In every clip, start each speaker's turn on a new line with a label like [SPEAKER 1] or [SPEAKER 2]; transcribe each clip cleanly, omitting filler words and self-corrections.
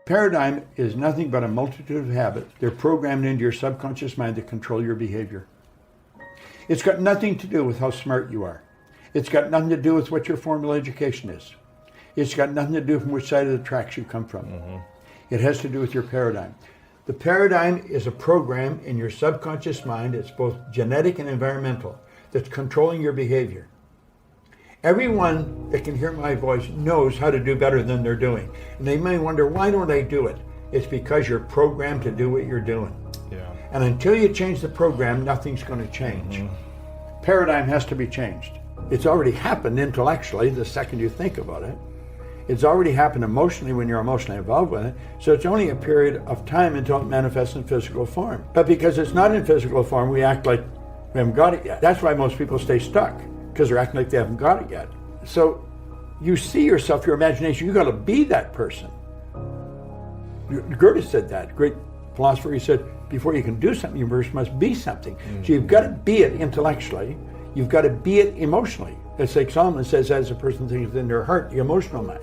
[SPEAKER 1] Paradigm is nothing but a multitude of habits. They're programmed into your subconscious mind to control your behavior. It's got nothing to do with how smart you are. It's got nothing to do with what your formal education is. It's got nothing to do with which side of the tracks you come from. Mm-hmm. It has to do with your paradigm. The paradigm is a program in your subconscious mind. It's both genetic and environmental that's controlling your behavior. Everyone that can hear my voice knows how to do better than they're doing. And they may wonder, why don't I do it? It's because you're programmed to do what you're doing. Yeah. And until you change the program, nothing's going to change. Mm-hmm. Paradigm has to be changed. It's already happened intellectually the second you think about it. It's already happened emotionally when you're emotionally involved with it. So it's only a period of time until it manifests in physical form. But because it's not in physical form, we act like we haven't got it yet. That's why most people stay stuck, because they're acting like they haven't got it yet. So you see yourself, your imagination, you got to be that person. Goethe said that, great philosopher. He said, before you can do something, you first must be something. Mm-hmm. So you've got to be it intellectually. You've got to be it emotionally. It's like Solomon says, as a person thinks in their heart, the emotional mind.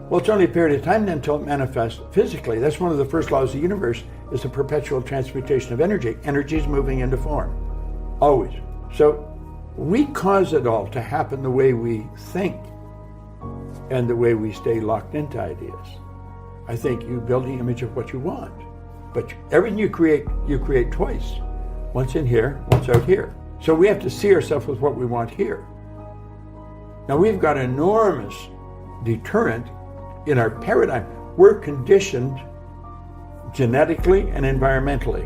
[SPEAKER 1] Well, it's only a period of time until it manifests physically. That's one of the first laws of the universe, is the perpetual transmutation of energy. Energy is moving into form, always. So we cause it all to happen the way we think and the way we stay locked into ideas. I think you build the image of what you want, but everything you create twice. Once in here, once out here. So we have to see ourselves with what we want here. Now we've got enormous deterrent in our paradigm. We're conditioned genetically and environmentally,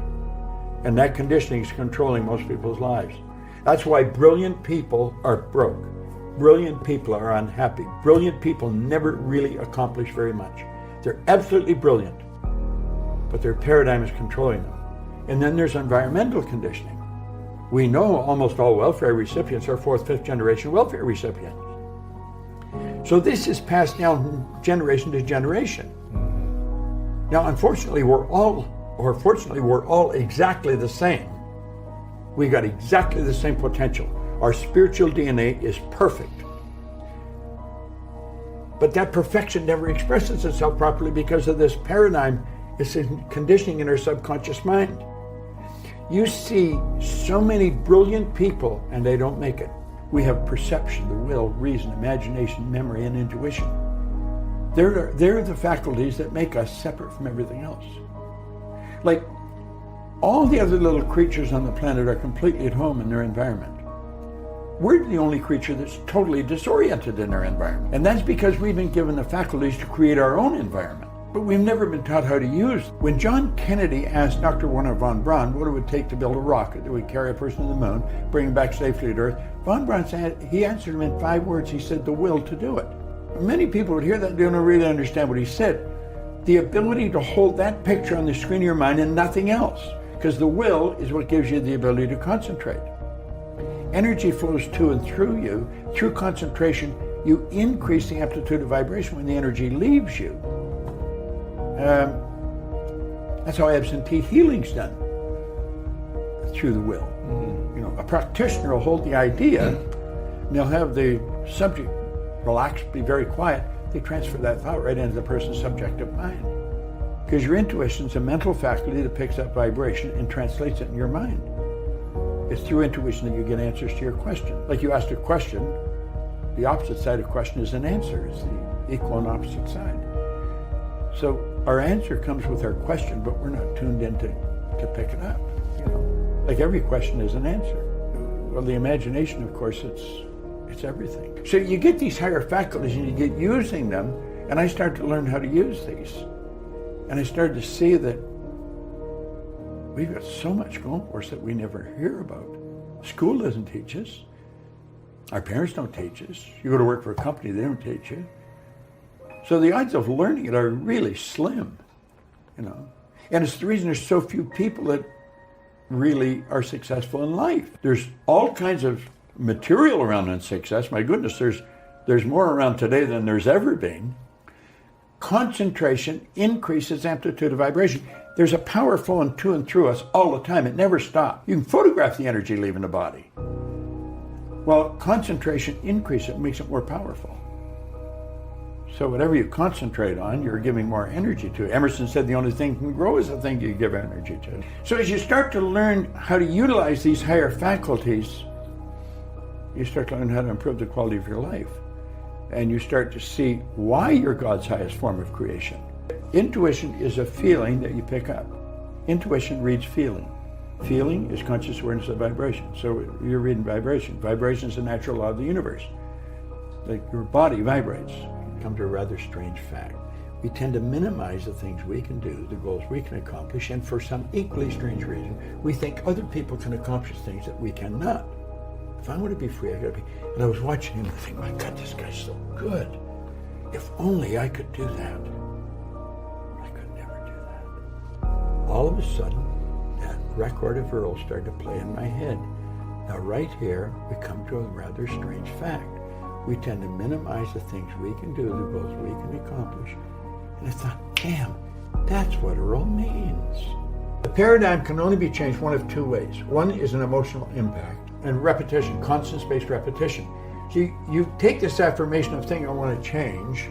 [SPEAKER 1] and that conditioning is controlling most people's lives. That's why brilliant people are broke. Brilliant people are unhappy. Brilliant people never really accomplish very much. They're absolutely brilliant, but their paradigm is controlling them. And then there's environmental conditioning. We know almost all welfare recipients are fourth, fifth generation welfare recipients. So this is passed down from generation to generation. Now, unfortunately, we're all exactly the same. We got exactly the same potential. Our spiritual DNA is perfect. But that perfection never expresses itself properly because of this paradigm. It's conditioning in our subconscious mind. You see so many brilliant people and they don't make it. We have perception, the will, reason, imagination, memory, and intuition. They're the faculties that make us separate from everything else. Like, all the other little creatures on the planet are completely at home in their environment. We're the only creature that's totally disoriented in our environment. And that's because we've been given the faculties to create our own environment. But we've never been taught how to use them. When John Kennedy asked Dr. Wernher von Braun what it would take to build a rocket that would carry a person to the moon, bring him back safely to Earth, von Braun said, he answered him in 5 words. He said, the will to do it. Many people would hear that and don't really understand what he said. The ability to hold that picture on the screen of your mind and nothing else. Because the will is what gives you the ability to concentrate. Energy flows to and through you. Through concentration, you increase the amplitude of vibration when the energy leaves you. That's how absentee healing's done, through the will. Mm-hmm. You know, a practitioner will hold the idea, and they'll have the subject relax, be very quiet. They transfer that thought right into the person's subjective mind. Because your intuition's a mental faculty that picks up vibration and translates it in your mind. It's through intuition that you get answers to your question. Like you asked a question, the opposite side of question is an answer. It's the equal and opposite side. So our answer comes with our question, but we're not tuned in to pick it up. You know, like every question is an answer. Well, the imagination, of course, it's everything. So you get these higher faculties and you get using them, and I started to learn how to use these. And I started to see that we've got so much going for us that we never hear about. School doesn't teach us. Our parents don't teach us. You go to work for a company, they don't teach you. So the odds of learning it are really slim, you know. And it's the reason there's so few people that really are successful in life. There's all kinds of material around in success. My goodness, there's more around today than there's ever been. Concentration increases amplitude of vibration. There's a power flowing to and through us all the time. It never stops. You can photograph the energy leaving the body. Well, concentration increases it, makes it more powerful. So whatever you concentrate on, you're giving more energy to. Emerson said the only thing can grow is the thing you give energy to. So as you start to learn how to utilize these higher faculties, you start to learn how to improve the quality of your life. And you start to see why you're God's highest form of creation. Intuition is a feeling that you pick up. Intuition reads feeling. Feeling is conscious awareness of vibration. So you're reading vibration. Vibration is a natural law of the universe. Like your body vibrates. Come to a rather strange fact. We tend to minimize the things we can do, the goals we can accomplish, and for some equally strange reason, we think other people can accomplish things that we cannot. If I want to be free, I gotta be. And I was watching him and I think, my God, this guy's so good. If only I could do that. I could never do that. All of a sudden, that record of Earl started to play in my head. Now right here, we come to a rather strange fact. We tend to minimize the things we can do, the goals we can accomplish. And I thought, damn, that's what Earl means. The paradigm can only be changed one of two ways. One is an emotional impact and repetition, constant spaced repetition. So you take this affirmation of thing I want to change,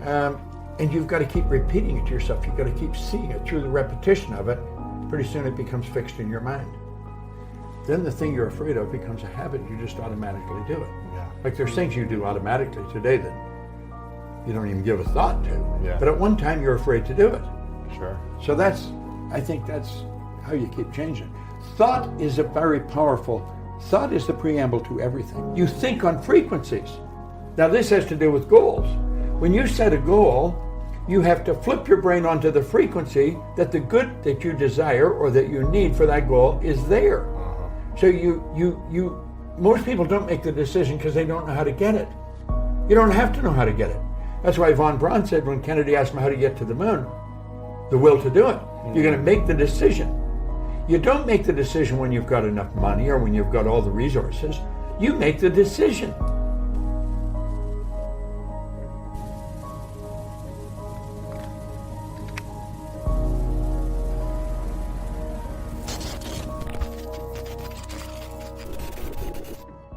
[SPEAKER 1] and you've got to keep repeating it to yourself. You've got to keep seeing it through the repetition of it. Pretty soon it becomes fixed in your mind. Then the thing you're afraid of becomes a habit. You just automatically do it. Yeah. Like there's things you do automatically today that you don't even give a thought to. Yeah. But at one time you're afraid to do it.
[SPEAKER 2] Sure.
[SPEAKER 1] So I think that's how you keep changing. Thought is a very powerful. Thought is the preamble to everything. You think on frequencies. Now this has to do with goals. When you set a goal, you have to flip your brain onto the frequency that the good that you desire or that you need for that goal is there. So most people don't make the decision because they don't know how to get it. You don't have to know how to get it. That's why von Braun said when Kennedy asked him how to get to the moon, the will to do it. You're going to make the decision. You don't make the decision when you've got enough money or when you've got all the resources. You make the decision.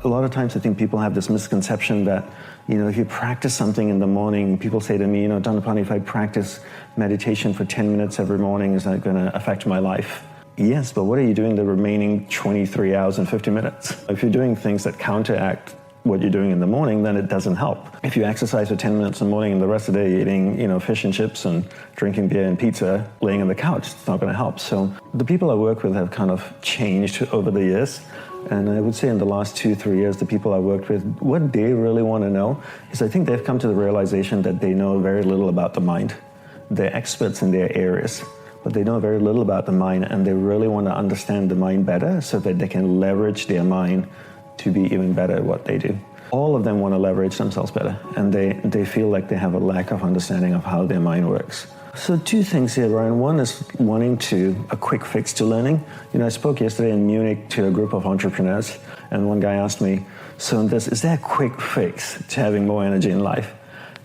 [SPEAKER 3] A lot of times I think people have this misconception that, if you practice something in the morning, people say to me, Dhanapani, if I practice meditation for 10 minutes every morning, is that going to affect my life? Yes, but what are you doing the remaining 23 hours and 50 minutes? If you're doing things that counteract what you're doing in the morning, then it doesn't help. If you exercise for 10 minutes in the morning and the rest of the day eating, fish and chips and drinking beer and pizza, laying on the couch, it's not going to help. So the people I work with have kind of changed over the years. And I would say in the last 2-3 years, the people I worked with, what they really want to know is I think they've come to the realization that they know very little about the mind. They're experts in their areas, but they know very little about the mind, and they really want to understand the mind better so that they can leverage their mind to be even better at what they do. All of them want to leverage themselves better, and they feel like they have a lack of understanding of how their mind works. So two things here, Ryan. One is wanting a quick fix to learning. I spoke yesterday in Munich to a group of entrepreneurs, and one guy asked me, is there a quick fix to having more energy in life?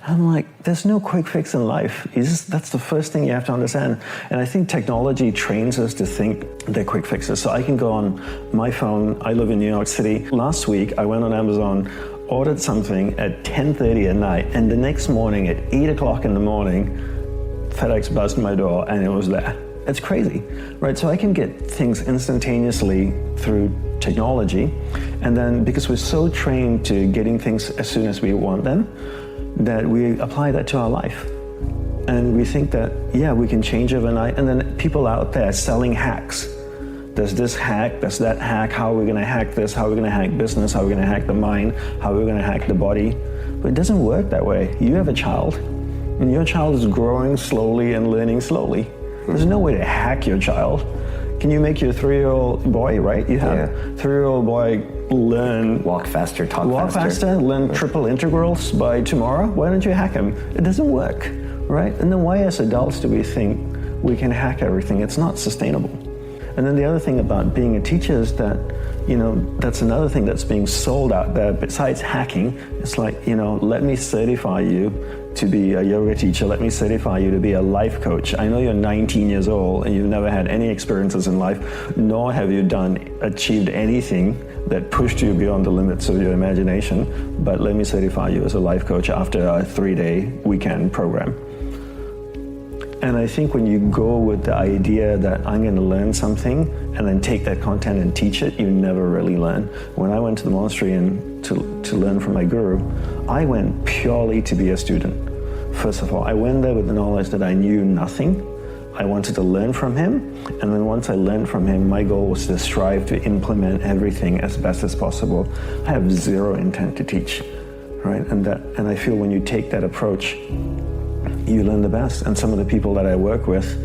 [SPEAKER 3] I'm like, there's no quick fix in life. That's the first thing you have to understand. And I think technology trains us to think they're quick fixes. So I can go on my phone. I live in New York City. Last week, I went on Amazon, ordered something at 10:30 at night, and the next morning at 8 o'clock in the morning, FedEx buzzed my door and it was there. It's crazy, right? So I can get things instantaneously through technology, and then because we're so trained to getting things as soon as we want them, that we apply that to our life. And we think that, we can change overnight, and then people out there selling hacks. There's this hack, there's that hack, how are we gonna hack this, how are we gonna hack business, how are we gonna hack the mind, how are we gonna hack the body? But it doesn't work that way. You have a child, and your child is growing slowly and learning slowly. There's no way to hack your child. Can you make your 3-year-old boy, right? You have 3-year-old boy learn...
[SPEAKER 2] Walk faster, talk
[SPEAKER 3] faster, learn triple integrals by tomorrow? Why don't you hack him? It doesn't work, right? And then why as adults do we think we can hack everything? It's not sustainable. And then the other thing about being a teacher is that that's another thing that's being sold out there. Besides hacking, it's like, let me certify you to be a yoga teacher. Let me certify you to be a life coach. I know you're 19 years old and you've never had any experiences in life, nor have you achieved anything that pushed you beyond the limits of your imagination. But let me certify you as a life coach after a 3-day weekend program. And I think when you go with the idea that I'm going to learn something and then take that content and teach it, you never really learn. When I went to the monastery and to learn from my guru, I went purely to be a student. First of all, I went there with the knowledge that I knew nothing. I wanted to learn from him, and then once I learned from him, my goal was to strive to implement everything as best as possible. I have zero intent to teach, right? And I feel when you take that approach, you learn the best. And some of the people that I work with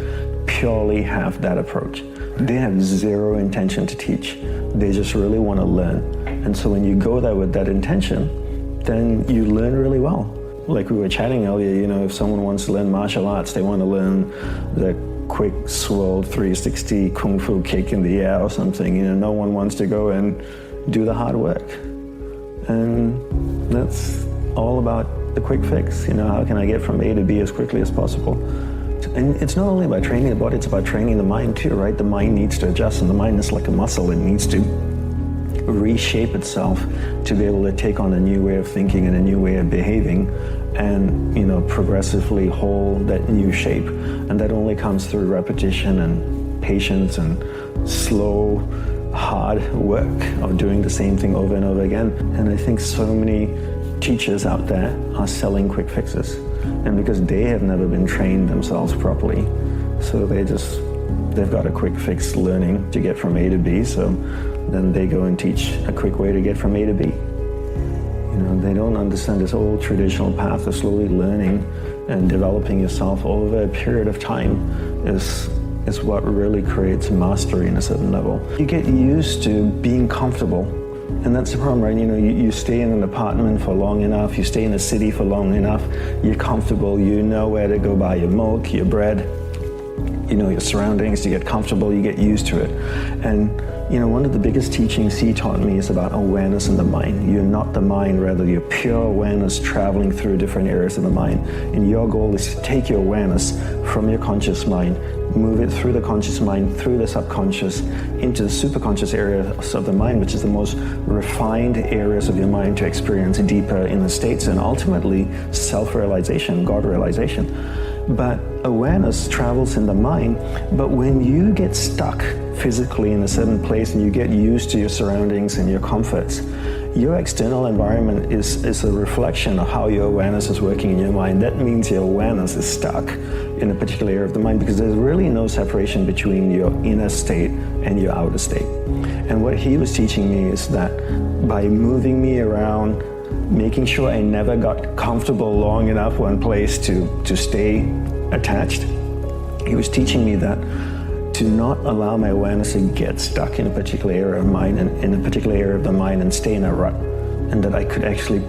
[SPEAKER 3] purely have that approach. They have zero intention to teach. They just really want to learn. And so when you go there with that intention, then you learn really well. Like we were chatting earlier, if someone wants to learn martial arts, they want to learn the quick swirl 360 kung fu kick in the air or something. No one wants to go and do the hard work. And that's all about the quick fix. How can I get from A to B as quickly as possible? And it's not only about training the body, it's about training the mind too, right? The mind needs to adjust, and the mind is like a muscle. It needs to reshape itself to be able to take on a new way of thinking and a new way of behaving, and progressively hold that new shape. And that only comes through repetition and patience and slow, hard work of doing the same thing over and over again. And I think so many teachers out there are selling quick fixes, and because they have never been trained themselves properly, so they've got a quick fix learning to get from A to B, so then they go and teach a quick way to get from A to B. They don't understand this old traditional path of slowly learning and developing yourself over a period of time is what really creates mastery in a certain level. You get used to being comfortable. And that's the problem, right? You stay in an apartment for long enough, you stay in a city for long enough, you're comfortable, you know where to go buy your milk, your bread, your surroundings, you get comfortable, you get used to it. And, one of the biggest teachings he taught me is about awareness in the mind. You're not the mind, rather you're pure awareness traveling through different areas of the mind. And your goal is to take your awareness from your conscious mind, move it through the conscious mind, through the subconscious, into the superconscious areas of the mind, which is the most refined areas of your mind to experience deeper in the states and ultimately self-realization, God realization. But awareness travels in the mind, but when you get stuck physically in a certain place and you get used to your surroundings and your comforts, your external environment is a reflection of how your awareness is working in your mind. That means your awareness is stuck in a particular area of the mind because there's really no separation between your inner state and your outer state. And what he was teaching me is that by moving me around, making sure I never got comfortable long enough one place to stay attached, he was teaching me that to not allow my awareness to get stuck in a particular area of mind and in a particular area of the mind and stay in a rut, and that I could actually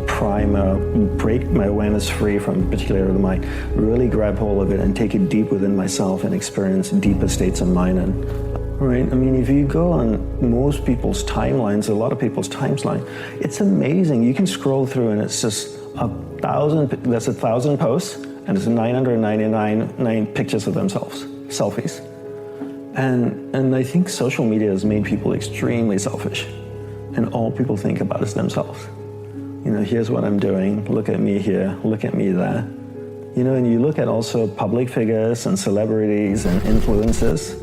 [SPEAKER 3] break my awareness free from a particular area of the mind, really grab hold of it and take it deep within myself and experience deeper states of mind. And right, if you go on most people's timelines, a lot of people's timeline, it's amazing. You can scroll through and it's just 1,000 posts and it's 999 pictures of themselves, selfies. And I think social media has made people extremely selfish, and all people think about is themselves. Here's what I'm doing, look at me here, look at me there. And you look at also public figures and celebrities and influencers,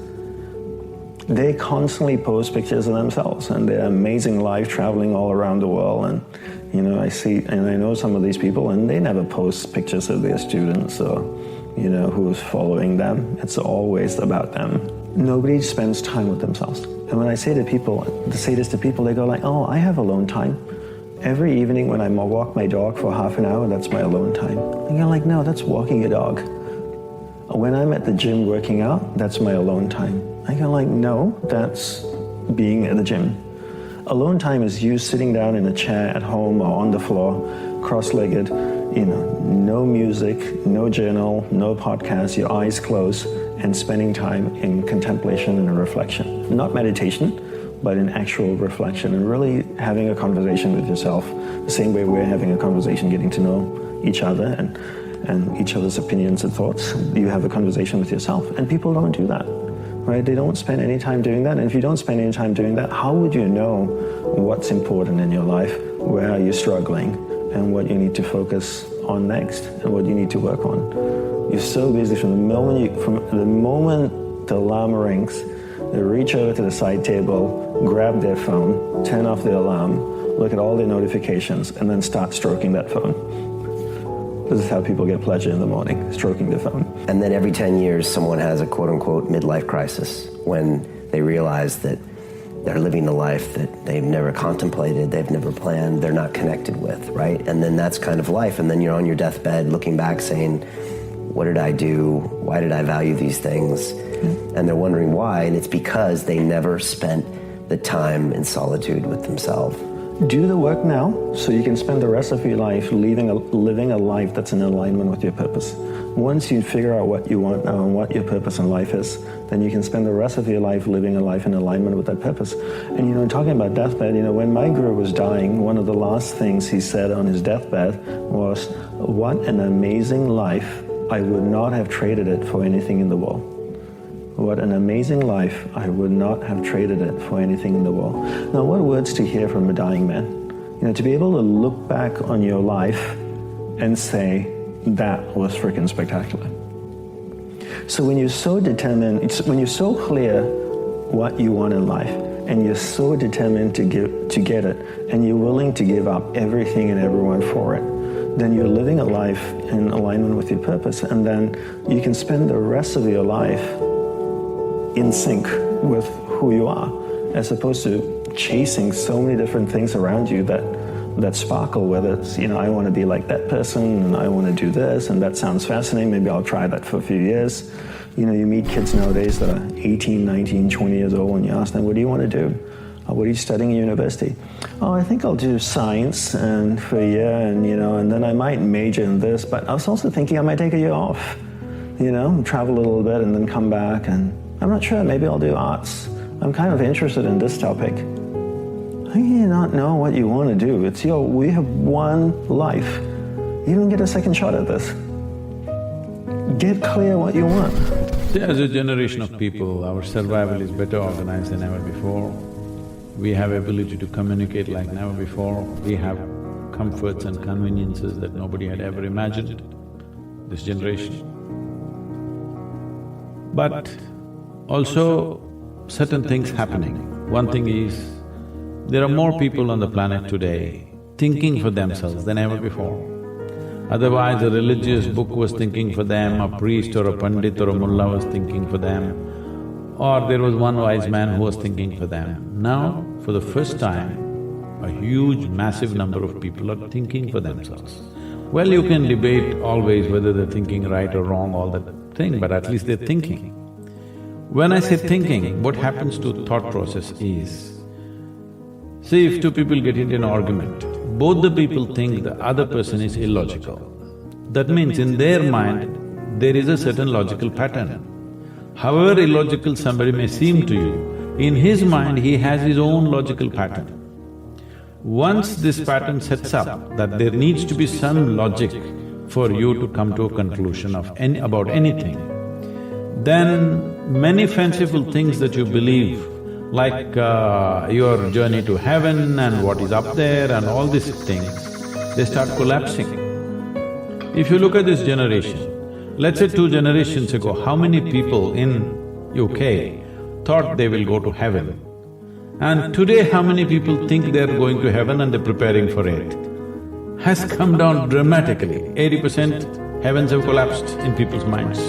[SPEAKER 3] they constantly post pictures of themselves and their amazing life traveling all around the world. And I see and I know some of these people, and they never post pictures of their students or who's following them. It's always about them. Nobody spends time with themselves. And when I say this to people, they go like, oh, I have alone time. Every evening when I walk my dog for half an hour, that's my alone time. And you're like, no, that's walking a dog. When I'm at the gym working out, that's my alone time. I go like, no, that's being at the gym. Alone time is you sitting down in a chair at home or on the floor, cross-legged, no music, no journal, no podcast, your eyes closed, and spending time in contemplation and reflection. Not meditation, but in actual reflection and really having a conversation with yourself, the same way we're having a conversation, getting to know each other and each other's opinions and thoughts. You have a conversation with yourself, and people don't do that, right? They don't spend any time doing that, and if you don't spend any time doing that, how would you know what's important in your life, where are you struggling, and what you need to focus on next, and what you need to work on? You're so busy from the moment the alarm rings, they reach over to the side table, grab their phone, turn off the alarm, look at all their notifications, and then start stroking that phone. This is how people get pleasure in the morning, stroking their phone.
[SPEAKER 2] And then every 10 years, someone has a quote-unquote midlife crisis when they realize that they're living a life that they've never contemplated, they've never planned, they're not connected with, right? And then that's kind of life. And then you're on your deathbed looking back saying, what did I do? Why did I value these things? And they're wondering why, and it's because they never spent the time in solitude with themselves.
[SPEAKER 3] Do the work now so you can spend the rest of your life living a life that's in alignment with your purpose. Once you figure out what you want now and what your purpose in life is, then you can spend the rest of your life living a life in alignment with that purpose. And talking about deathbed, when my guru was dying, one of the last things he said on his deathbed was, what an amazing life. I would not have traded it for anything in the world. What an amazing life. I would not have traded it for anything in the world. Now, what words to hear from a dying man? To be able to look back on your life and say, that was freaking spectacular. So when you're so determined, when you're so clear what you want in life, and you're so determined to get it, and you're willing to give up everything and everyone for it, then you're living a life in alignment with your purpose, and then you can spend the rest of your life in sync with who you are, as opposed to chasing so many different things around you that sparkle, whether it's, I want to be like that person, and I want to do this, and that sounds fascinating, maybe I'll try that for a few years. You meet kids nowadays that are 18, 19, 20 years old, and you ask them, what do you want to do? What are you studying at university? Oh, I think I'll do science and for a year, and then I might major in this, but I was also thinking I might take a year off, travel a little bit and then come back, and I'm not sure, maybe I'll do arts. I'm kind of interested in this topic. How do you not know what you want to do? We have one life. You don't get a second shot at this. Get clear what you want.
[SPEAKER 4] As a generation of people, our survival is better organized than ever before. We have ability to communicate like never before. We have comforts and conveniences that nobody had ever imagined, this generation. But also, certain things happening. One thing is, there are more people on the planet today thinking for themselves than ever before. Otherwise, a religious book was thinking for them, a priest or a pandit or a mullah was thinking for them, or there was one wise man who was thinking for them. Now, for the first time, a huge, massive number of people are thinking for themselves. Well, you can debate always whether they're thinking right or wrong, all that thing, but at least they're thinking. When I say thinking, what happens to thought process is, see, if two people get into an argument, both the people think the other person is illogical. That means in their mind, there is a certain logical pattern. However illogical somebody may seem to you, in his mind he has his own logical pattern. Once this pattern sets up that there needs to be some logic for you to come to a conclusion about anything, then many fanciful things that you believe, like your journey to heaven and what is up there and all these things, they start collapsing. If you look at this generation, let's say 2 generations ago, how many people in UK thought they will go to heaven? And today, how many people think they're going to heaven and they're preparing for it? Has come down dramatically. 80% heavens have collapsed in people's minds.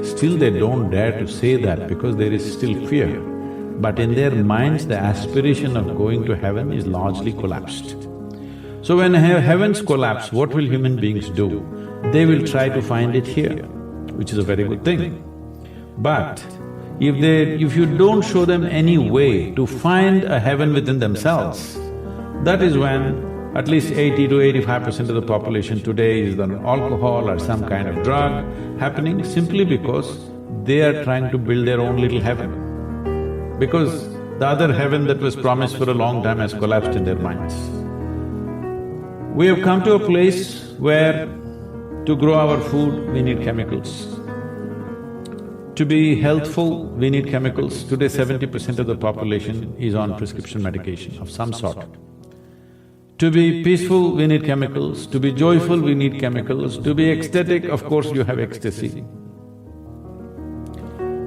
[SPEAKER 4] Still they don't dare to say that because there is still fear. But in their minds, the aspiration of going to heaven is largely collapsed. So when heavens collapse, what will human beings do? They will try to find it here, which is a very good thing. But if you don't show them any way to find a heaven within themselves, that is when at least 80 to 85% of the population today is on alcohol or some kind of drug happening simply because they are trying to build their own little heaven. Because The other heaven that was promised for a long time has collapsed in their minds. We have come to a place where to grow our food, we need chemicals. To be healthful, we need chemicals. Today, 70% of the population is on prescription medication of some sort. To be peaceful, we need chemicals. To be joyful, we need chemicals. To be ecstatic, of course, you have ecstasy.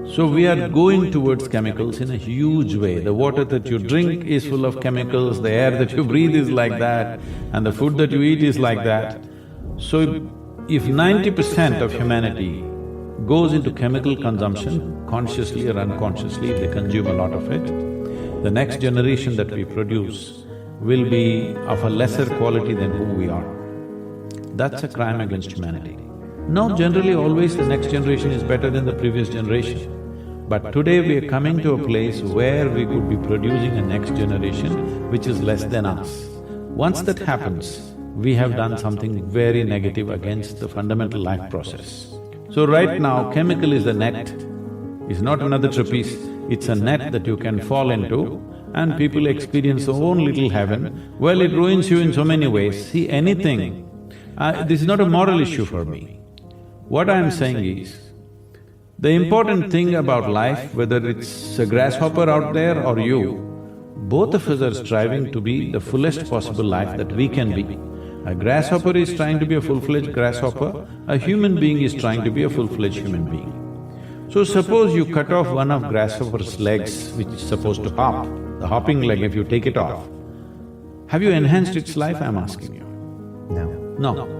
[SPEAKER 4] So we are going towards chemicals in a huge way. The water that you drink is full of chemicals, the air that you breathe is like that, and the food that you eat is like that. So if 90% of humanity goes into chemical consumption, consciously or unconsciously, they consume a lot of it, the next generation that we produce will be of a lesser quality than who we are. That's a crime against humanity. Now, generally always the next generation is better than the previous generation. But today we are coming to a place where we could be producing a next generation which is less than us. Once that happens, we have done something very negative against the fundamental life process. So right now, chemical is the net, it's not another trapeze, it's a net that you can fall into and people experience their own little heaven. Well, it ruins you in so many ways. See, anything… this is not a moral issue for me. What I'm saying is, the important thing about life, whether it's a grasshopper out there or you, both of us are striving to be the fullest possible life that we can be. A grasshopper is trying to be a full-fledged grasshopper, a human being is trying to be a full-fledged human being. So suppose you cut off one of grasshopper's legs which is supposed to hop, the hopping leg, if you take it off, have you enhanced its life, I'm asking you? No.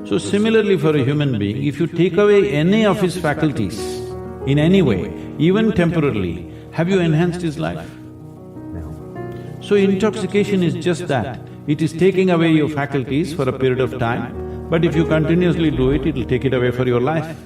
[SPEAKER 4] So similarly for a human being, if you take away any of his faculties in any way, even temporarily, have you enhanced his life? No. So intoxication is just that, it is taking away your faculties for a period of time, but if you continuously do it, it'll take it away for your life.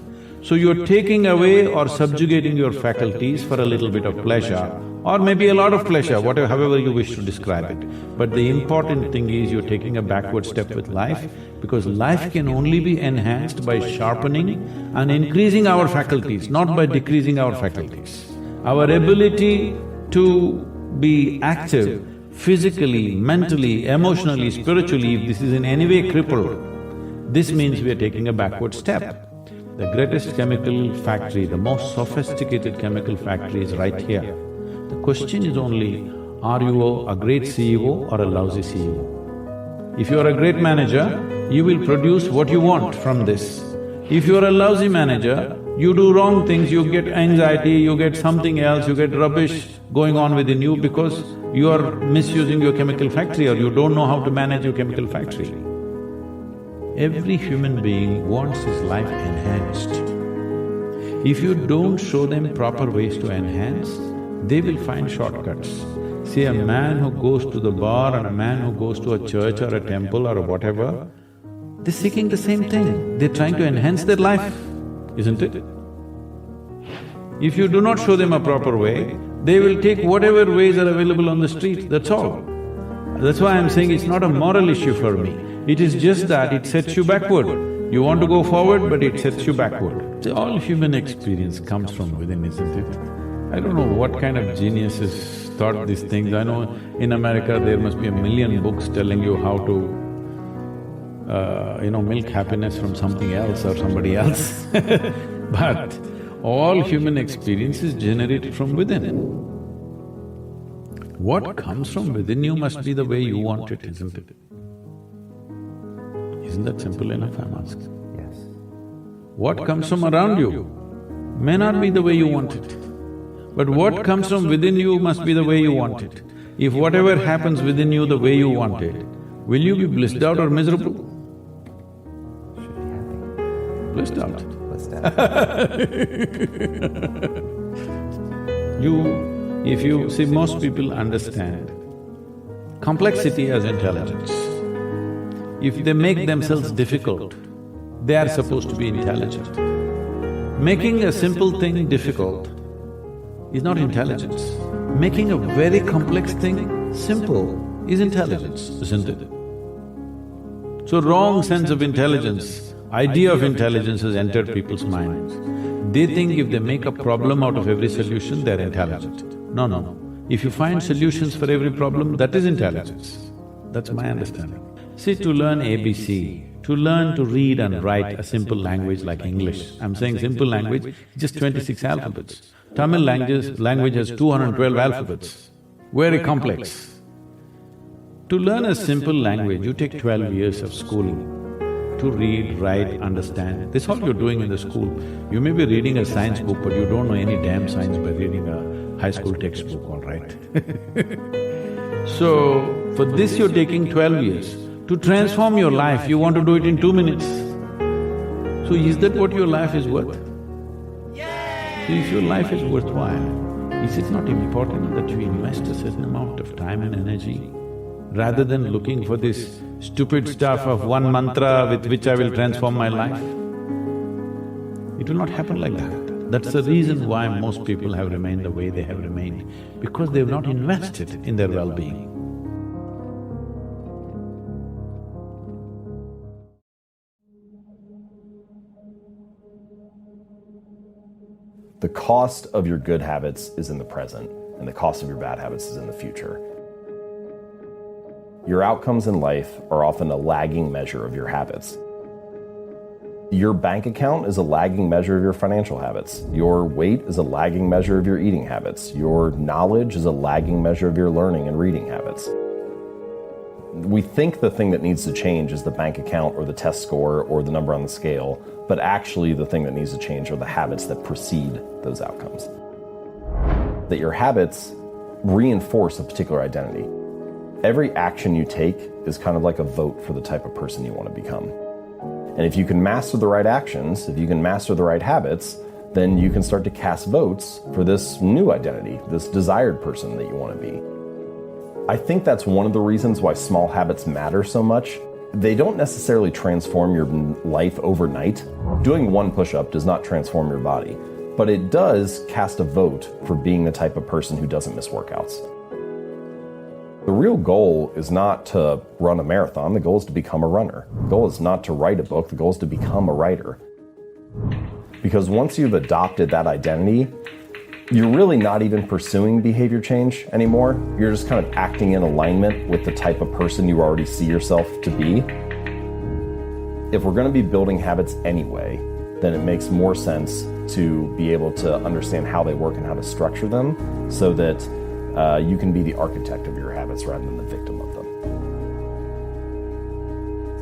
[SPEAKER 4] So you're taking away or subjugating your faculties for a little bit of pleasure, or maybe a lot of pleasure, whatever… however you wish to describe it. But the important thing is you're taking a backward step with life, because life can only be enhanced by sharpening and increasing our faculties, not by decreasing our faculties. Our ability to be active physically, mentally, emotionally, spiritually, if this is in any way crippled, this means we are taking a backward step. The greatest chemical factory, the most sophisticated chemical factory is right here. The question is only, are you a great CEO or a lousy CEO? If you are a great manager, you will produce what you want from this. If you are a lousy manager, you do wrong things, you get anxiety, you get something else, you get rubbish going on within you because you are misusing your chemical factory or you don't know how to manage your chemical factory. Every human being wants his life enhanced. If you don't show them proper ways to enhance, they will find shortcuts. See, a man who goes to the bar and a man who goes to a church or a temple or whatever, they're seeking the same thing, they're trying to enhance their life, isn't it? If you do not show them a proper way, they will take whatever ways are available on the street, that's all. That's why I'm saying it's not a moral issue for me. It is just that it sets you backward. You want to go forward, but it sets you backward. See, all human experience comes from within, isn't it? I don't know what kind of geniuses thought these things. I know in America there must be a million books telling you how to, milk happiness from something else or somebody else but all human experience is generated from within. What comes from within you must be the way you want it, isn't it? Isn't that simple enough, I'm asking?
[SPEAKER 2] Yes.
[SPEAKER 4] What comes from around you may not be the way you want it, but what comes from within you must be the way you want it. If whatever happens within you the way you want it, will you be blissed out or miserable?
[SPEAKER 2] Should be happy.
[SPEAKER 4] Blissed out.
[SPEAKER 2] Blissed out.
[SPEAKER 4] If you… see, most people understand complexity as intelligence. If they make themselves difficult, they are supposed to be intelligent. Making a simple thing difficult is not intelligence. Making a very complex thing simple is intelligence, isn't it? So wrong sense of intelligence, idea of intelligence has entered people's minds. They think if they make a problem out of every solution, they're intelligent. No. If you find solutions for every problem, that is intelligence. That's my understanding. See, to learn ABC, to learn to read and write a simple language like English, I'm saying simple language, just 26 alphabets. Tamil language has 212 alphabets, very complex. To learn a simple language, you take 12 years of schooling. To read, write, understand, this is all you're doing in the school. You may be reading a science book, but you don't know any damn science by reading a high school textbook, all right? So, for this you're taking 12 years. To transform your life, you want to do it in 2 minutes. So is that what your life is worth? So if your life is worthwhile, is it not important that you invest a certain amount of time and energy rather than looking for this stupid stuff of one mantra with which I will transform my life? It will not happen like that. That's the reason why most people have remained the way they have remained, because they've not invested in their well-being.
[SPEAKER 5] The cost of your good habits is in the present, and the cost of your bad habits is in the future. Your outcomes in life are often a lagging measure of your habits. Your bank account is a lagging measure of your financial habits. Your weight is a lagging measure of your eating habits. Your knowledge is a lagging measure of your learning and reading habits. We think the thing that needs to change is the bank account or the test score or the number on the scale, but actually the thing that needs to change are the habits that precede those outcomes. That your habits reinforce a particular identity. Every action you take is kind of like a vote for the type of person you want to become. And if you can master the right actions, if you can master the right habits, then you can start to cast votes for this new identity, this desired person that you want to be. I think that's one of the reasons why small habits matter so much. They don't necessarily transform your life overnight. Doing one push-up does not transform your body, but it does cast a vote for being the type of person who doesn't miss workouts. The real goal is not to run a marathon, the goal is to become a runner. The goal is not to write a book, the goal is to become a writer. Because once you've adopted that identity, you're really not even pursuing behavior change anymore. You're just kind of acting in alignment with the type of person you already see yourself to be. If we're going to be building habits anyway, then it makes more sense to be able to understand how they work and how to structure them so that you can be the architect of your habits rather than the victim of them.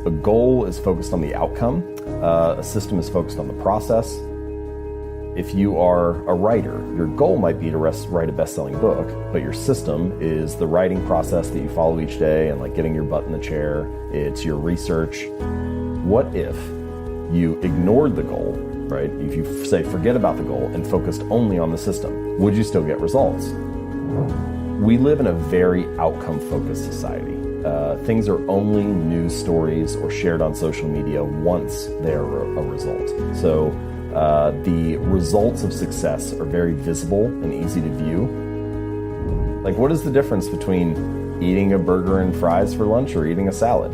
[SPEAKER 5] A goal is focused on the outcome. A system is focused on the process. If you are a writer, your goal might be to write a best-selling book, but your system is the writing process that you follow each day and like getting your butt in the chair. It's your research. What if you ignored the goal, right? If you say forget about the goal and focused only on the system, would you still get results? We live in a very outcome-focused society. Things are only news stories or shared on social media once they're a result. So the results of success are very visible and easy to view. Like, what is the difference between eating a burger and fries for lunch or eating a salad?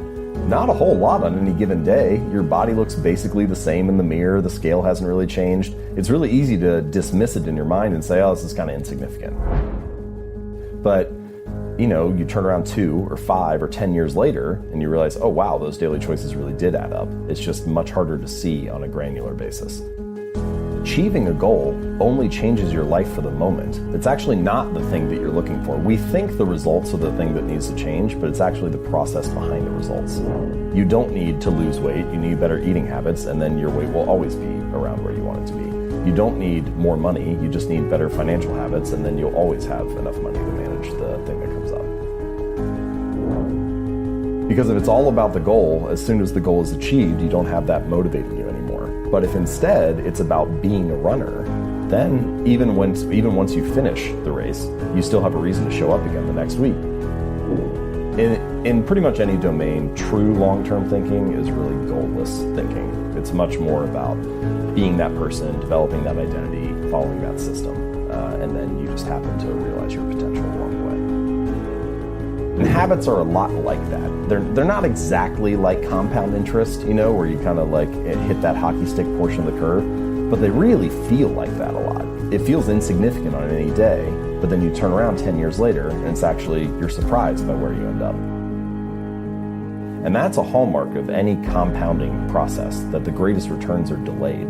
[SPEAKER 5] Not a whole lot on any given day. Your body looks basically the same in the mirror. The scale hasn't really changed. It's really easy to dismiss it in your mind and say, oh, this is kind of insignificant. But, you know, you turn around 2 or 5 or 10 years later and you realize, oh wow, those daily choices really did add up. It's just much harder to see on a granular basis. Achieving a goal only changes your life for the moment. It's actually not the thing that you're looking for. We think the results are the thing that needs to change, but it's actually the process behind the results. You don't need to lose weight, you need better eating habits, and then your weight will always be around where you want it to be. You don't need more money, you just need better financial habits, and then you'll always have enough money to manage the thing that comes up. Because if it's all about the goal, as soon as the goal is achieved, you don't have that motivating you anymore. But if instead it's about being a runner, then even once you finish the race, you still have a reason to show up again the next week. In pretty much any domain, true long-term thinking is really goalless thinking. It's much more about being that person, developing that identity, following that system, and then you just happen to realize your potential along the way. And habits are a lot like that. They're not exactly like compound interest, you know, where you kind of like hit that hockey stick portion of the curve, but they really feel like that a lot. It feels insignificant on any day, but then you turn around 10 years later and it's actually, you're surprised by where you end up. And that's a hallmark of any compounding process, that the greatest returns are delayed.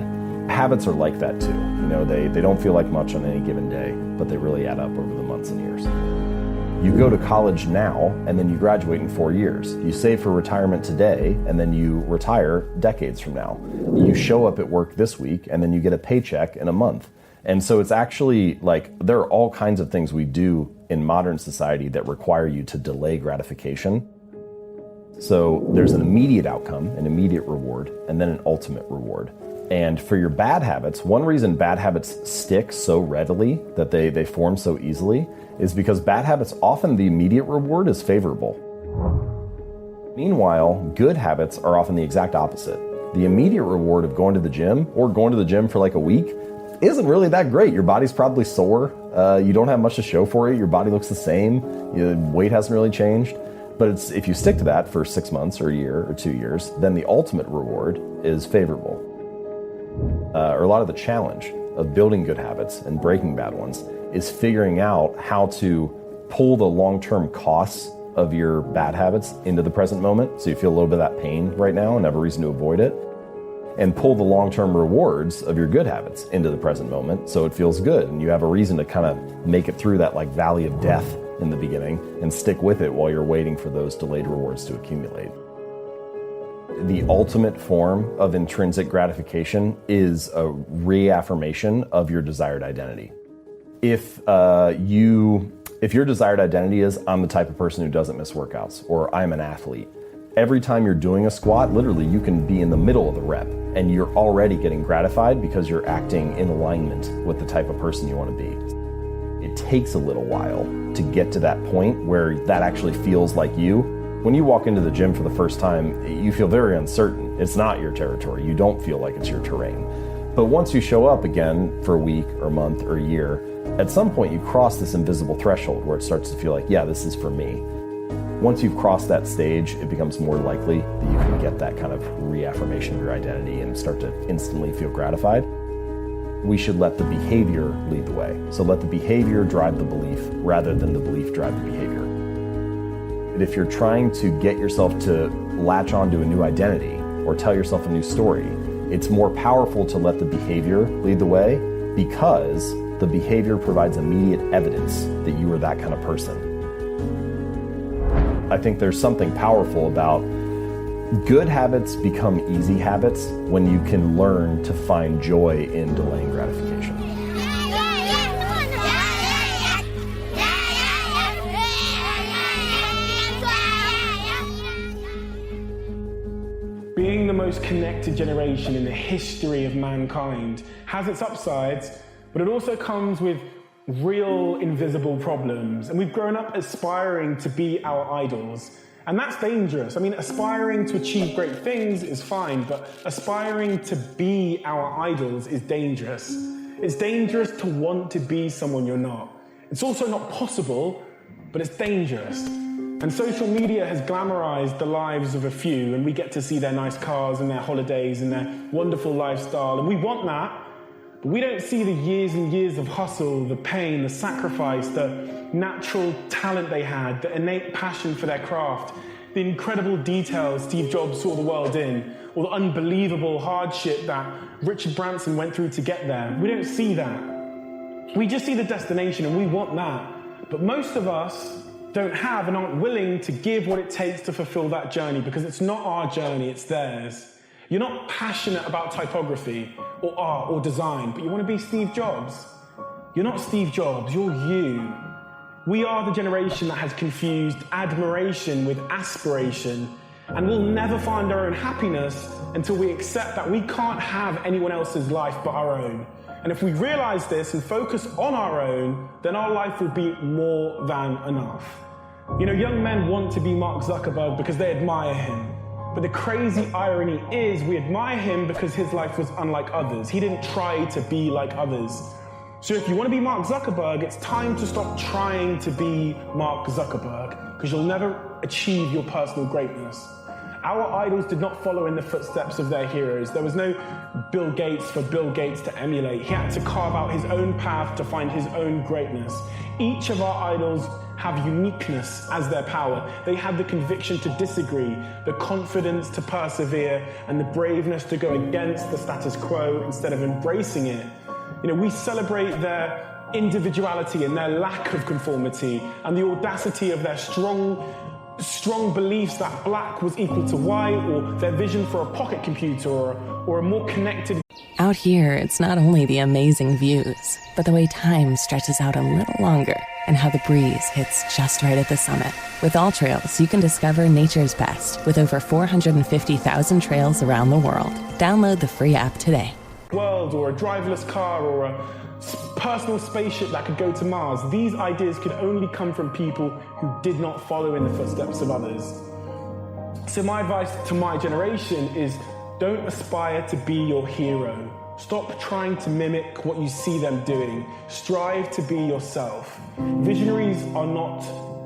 [SPEAKER 5] Habits are like that too. They don't feel like much on any given day, but they really add up over the months and years. You go to college now, and then you graduate in 4 years. You save for retirement today, and then you retire decades from now. You show up at work this week, and then you get a paycheck in a month. And so it's actually like, there are all kinds of things we do in modern society that require you to delay gratification. So there's an immediate outcome, an immediate reward, and then an ultimate reward. And for your bad habits, one reason bad habits stick so readily, that they form so easily, is because bad habits, often the immediate reward is favorable. Meanwhile, good habits are often the exact opposite. The immediate reward of going to the gym, or going to the gym for like a week, isn't really that great. Your body's probably sore. You don't have much to show for it. Your body looks the same. Your weight hasn't really changed. But if you stick to that for 6 months or a year or 2 years, then the ultimate reward is favorable. Or a lot of the challenge of building good habits and breaking bad ones is figuring out how to pull the long-term costs of your bad habits into the present moment, so you feel a little bit of that pain right now and have a reason to avoid it, and pull the long-term rewards of your good habits into the present moment so it feels good and you have a reason to kind of make it through that like valley of death in the beginning and stick with it while you're waiting for those delayed rewards to accumulate. The ultimate form of intrinsic gratification is a reaffirmation of your desired identity. If your desired identity is, I'm the type of person who doesn't miss workouts, or I'm an athlete, every time you're doing a squat, literally you can be in the middle of the rep and you're already getting gratified because you're acting in alignment with the type of person you want to be. It takes a little while to get to that point where that actually feels like you. When you walk into the gym for the first time, you feel very uncertain. It's not your territory. You don't feel like it's your terrain. But once you show up again for a week or a month or a year, at some point you cross this invisible threshold where it starts to feel like, yeah, this is for me. Once you've crossed that stage, it becomes more likely that you can get that kind of reaffirmation of your identity and start to instantly feel gratified. We should let the behavior lead the way. So let the behavior drive the belief rather than the belief drive the behavior. If you're trying to get yourself to latch onto a new identity or tell yourself a new story, it's more powerful to let the behavior lead the way because the behavior provides immediate evidence that you are that kind of person. I think there's something powerful about good habits become easy habits when you can learn to find joy in delaying gratification.
[SPEAKER 6] Being the most connected generation in the history of mankind has its upsides, but it also comes with real invisible problems. And we've grown up aspiring to be our idols. And that's dangerous. I mean, aspiring to achieve great things is fine, but aspiring to be our idols is dangerous. It's dangerous to want to be someone you're not. It's also not possible, but it's dangerous. And social media has glamorized the lives of a few, and we get to see their nice cars and their holidays and their wonderful lifestyle, and we want that, but we don't see the years and years of hustle, the pain, the sacrifice, the natural talent they had, the innate passion for their craft, the incredible details Steve Jobs saw the world in, or the unbelievable hardship that Richard Branson went through to get there. We don't see that. We just see the destination, and we want that. But most of us don't have and aren't willing to give what it takes to fulfill that journey, because it's not our journey, it's theirs. You're not passionate about typography or art or design, but you want to be Steve Jobs. You're not Steve Jobs, you're you. We are the generation that has confused admiration with aspiration, and we'll never find our own happiness until we accept that we can't have anyone else's life but our own. And if we realize this and focus on our own, then our life will be more than enough. You know, young men want to be Mark Zuckerberg because they admire him. But the crazy irony is we admire him because his life was unlike others. He didn't try to be like others. So if you want to be Mark Zuckerberg, it's time to stop trying to be Mark Zuckerberg, because you'll never achieve your personal greatness. Our idols did not follow in the footsteps of their heroes. There was no Bill Gates for Bill Gates to emulate. He had to carve out his own path to find his own greatness. Each of our idols have uniqueness as their power. They have the conviction to disagree, the confidence to persevere, and the braveness to go against the status quo instead of embracing it. We celebrate their individuality and their lack of conformity and the audacity of their strong beliefs that black was equal to white, or their vision for a pocket computer or a more connected.
[SPEAKER 7] Out here, it's not only the amazing views, but the way time stretches out a little longer and how the breeze hits just right at the summit. With All Trails, you can discover nature's best with over 450,000 trails around the world. Download the free app today.
[SPEAKER 6] World, or a driverless car, or a personal spaceship that could go to Mars. These ideas could only come from people who did not follow in the footsteps of others. So my advice to my generation is, don't aspire to be your hero. Stop trying to mimic what you see them doing. Strive to be yourself. Visionaries are not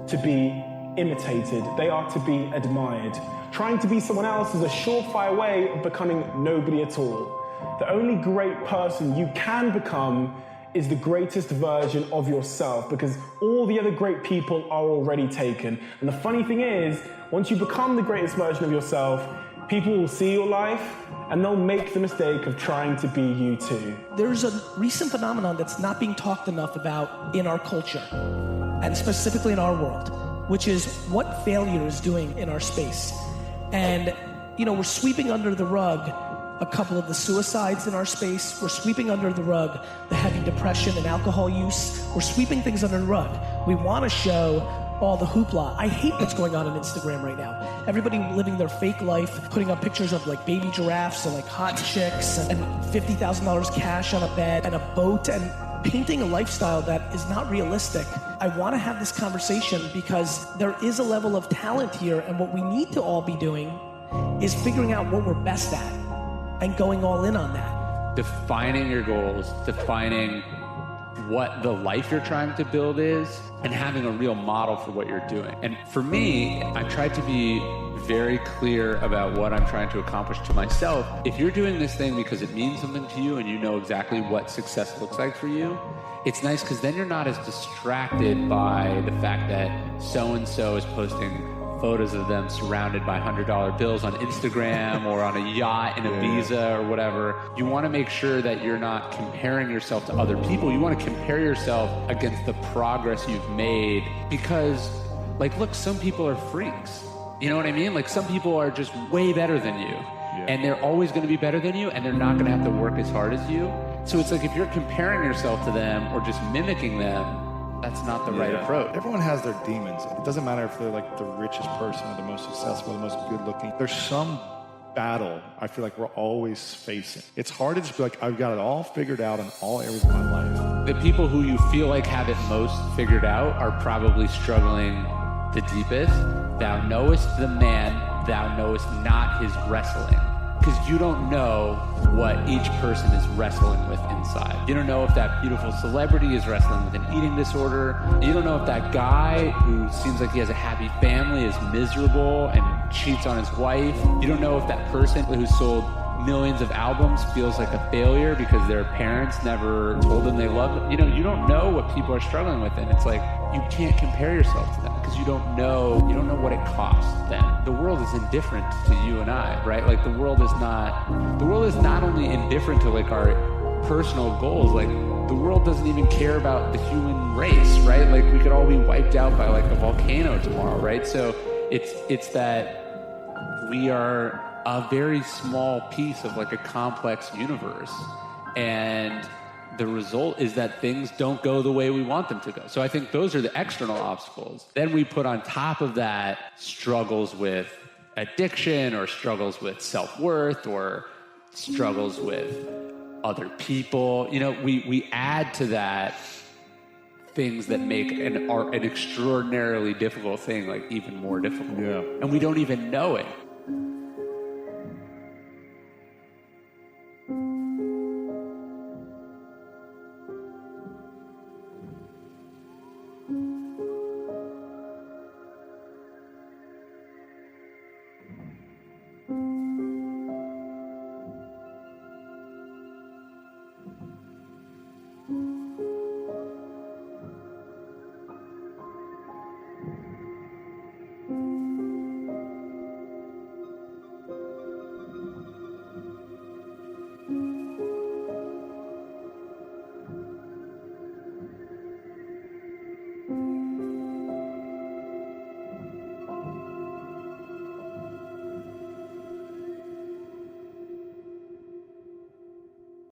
[SPEAKER 6] to be imitated. They are to be admired. Trying to be someone else is a surefire way of becoming nobody at all. The only great person you can become is the greatest version of yourself, because all the other great people are already taken. And the funny thing is, once you become the greatest version of yourself, people will see your life and they'll make the mistake of trying to be you too.
[SPEAKER 8] There's a recent phenomenon that's not being talked enough about in our culture, and specifically in our world, which is what failure is doing in our space. And, we're sweeping under the rug a couple of the suicides in our space. We're sweeping under the rug the heavy depression and alcohol use. We're sweeping things under the rug. We want to show all the hoopla. I hate what's going on Instagram right now. Everybody living their fake life, putting up pictures of baby giraffes and hot chicks and $50,000 cash on a bed and a boat, and painting a lifestyle that is not realistic. I want to have this conversation because there is a level of talent here, and what we need to all be doing is figuring out what we're best at and going all in on that.
[SPEAKER 9] Defining your goals, defining what the life you're trying to build is, and having a real model for what you're doing. And for me, I tried to be very clear about what I'm trying to accomplish to myself. If you're doing this thing because it means something to you and you know exactly what success looks like for you, it's nice because then you're not as distracted by the fact that so-and-so is posting photos of them surrounded by $100 bills on Instagram or on a yacht in Ibiza or whatever. You want to make sure that you're not comparing yourself to other people. You want to compare yourself against the progress you've made, because look, some people are freaks. You know what I mean? Some people are just way better than you, and they're always going to be better than you, and they're not going to have to work as hard as you. So it's if you're comparing yourself to them or just mimicking them, that's not the right approach.
[SPEAKER 10] Everyone has their demons. It doesn't matter if they're the richest person or the most successful or the most good looking. There's some battle I feel like we're always facing. It's hard to just be I've got it all figured out in all areas of my life.
[SPEAKER 9] The people who you feel have it most figured out are probably struggling the deepest. Thou knowest the man, thou knowest not his wrestling. Because you don't know what each person is wrestling with inside. You don't know if that beautiful celebrity is wrestling with an eating disorder. You don't know if that guy who seems like he has a happy family is miserable and cheats on his wife. You don't know if that person who sold millions of albums feels like a failure because their parents never told them they loved them. You don't know what people are struggling with, and it's you can't compare yourself to them because you don't know what it costs them. The world is indifferent to you and I, right? The world is not only indifferent to our personal goals, the world doesn't even care about the human race, right? We could all be wiped out by a volcano tomorrow, right? So it's that we are a very small piece of a complex universe, and the result is that things don't go the way we want them to go. So I think those are the external obstacles. Then we put on top of that struggles with addiction, or struggles with self-worth, or struggles with other people. We add to that things that make an extraordinarily difficult thing even more difficult. And we don't even know it.